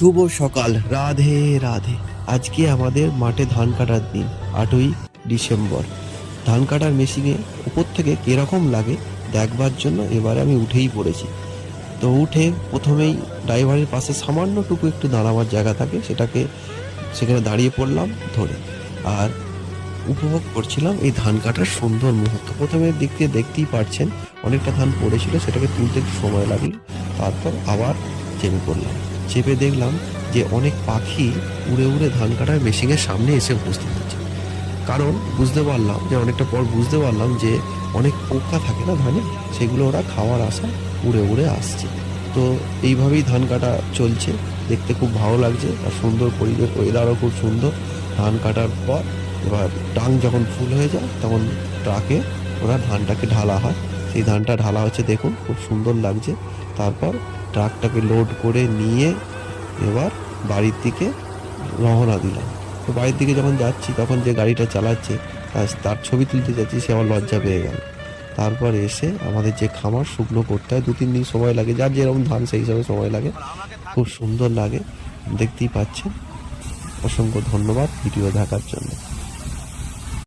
শুভ সকাল, রাধে রাধে। আজকে আমাদের মাঠে ধান কাটার দিন, 8ই ডিসেম্বর। ধান কাটার মেশিনে উপর থেকে কিরকম লাগে দেখবার জন্য এবারে আমি উঠেই পড়েছি। তো উঠে প্রথমেই ড্রাইভারের পাশে সামান্যটুকু একটু দাঁড়াবার জায়গা থাকে, সেখানে দাঁড়িয়ে পড়লাম ধরে, আর উপভোগ করছিলাম এই ধান কাটার সুন্দর মুহূর্ত। প্রথমের দিক দিয়ে দেখতেই পারছেন অনেকটা ধান পড়েছিল, সেটাকে তুলতে একটু সময় লাগলো। তারপর আবার চেপে পড়লাম। চেপে দেখলাম যে অনেক পাখি উড়ে উড়ে ধান কাটার মেশিনের সামনে এসে উপস্থিত হচ্ছে। কারণ অনেকটা পর বুঝতে পারলাম যে অনেক পোকা থাকে না ধানে, সেগুলো ওরা খাওয়ার আশায় উড়ে উড়ে আসছে। তো এইভাবেই ধান কাটা চলছে, দেখতে খুব ভালো লাগছে আর সুন্দর পরিবেশ, ওয়েদারও খুব সুন্দর। ধান কাটার পর এবার টাং যখন ফুল হয়ে যায় তখন ট্রাকে ওরা ধানটাকে ঢালা হয়। সেই ধানটা ঢালা হচ্ছে, দেখুন খুব সুন্দর লাগছে। তারপর ট্রাকটাকে লোড করে নিয়ে এবার বাড়ির দিকে রওনা দিলাম। তো বাড়ির দিকে যখন যাচ্ছি তখন যে গাড়িটা চালাচ্ছে তার ছবি তুলতে যাচ্ছি, সে আমার লজ্জা পেয়ে গেল। তারপর এসে আমাদের যে খামার শুকনো করতে হয়, 2-3 দিন সময় লাগে, যার যেরকম ধান সেই হিসাবে সময় লাগে। খুব সুন্দর লাগে, দেখতেই পাচ্ছেন। অসংখ্য ধন্যবাদ ভিডিও দেখার জন্য।